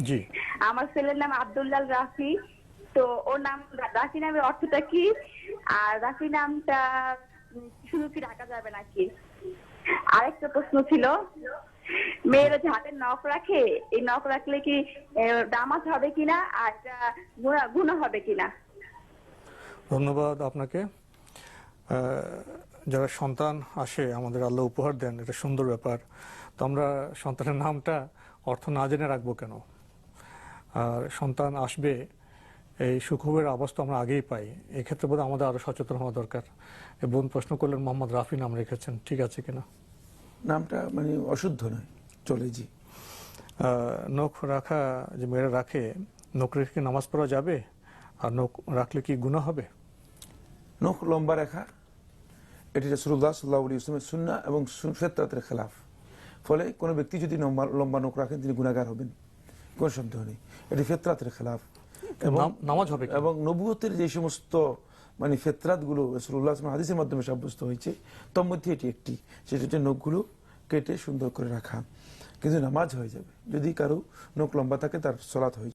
জি। আমার ছেলের নাম আব্দুল্লাহ রাফি। তো ওর নাম রাফি নামের অর্থটা কি? আর রাফি নামটা শুধু কি রাখা যাবে নাকি? আরেকটা প্রশ্ন ছিল, জি। মেয়েরা যে হাতের নখ রাখে, এই নখ রাখলে কি দামাত হবে কিনা, আর এটা গুনাহ হবে কিনা? ধন্যবাদ আপনাকে। যারা সন্তান আসে আমাদের আল্লাহ উপহার দেন, এটা সুন্দর ব্যাপার। তো আমরা সন্তানের নামটা অর্থ না জেনে রাখবো কেন? আর সন্তান আসবে, এই সুখবরের আভাস তো আমরা আগেই পাই। এক্ষেত্রে বোধহয় আমাদের আরো সচেতন হওয়া দরকার। বোন প্রশ্ন করলেন মোহাম্মদ রাফি নাম রেখেছেন, ঠিক আছে কিনা? নামটা মানে অশুদ্ধ নয়, চলে। জি। নখ রাখা যে মেয়েরা রাখে, নখ রেখে কি নামাজ পড়া যাবে? আর নখ রাখলে কি গুনাহ হবে? নখ লম্বা রাখা এটি রাসূলুল্লাহ সাল্লাল্লাহু আলাইহি ওয়াসাল্লামের সুন্নাহ এবং ফিতরাতের খেলাফ। ফলে কোনো ব্যক্তি যদি লম্বা নখ রাখেন তিনি গুনাহগার হবেন, কোনো সন্দেহ নেই। এটি ফিতরাতের খেলাফ। এবং নামাজ হবে কি? এবং নবুয়তের যে সমস্ত মানে ফিতরাতগুলো রাসূলুল্লাহ হাদিসের মাধ্যমে সাব্যস্ত হয়েছে, তার মধ্যে এটি একটি, সেটা হচ্ছে নখগুলো কেটে সুন্দর করে রাখা। কিন্তু নামাজ হয়ে যাবে। যদি কারো নখ লম্বা থাকে তার সালাত হয়ে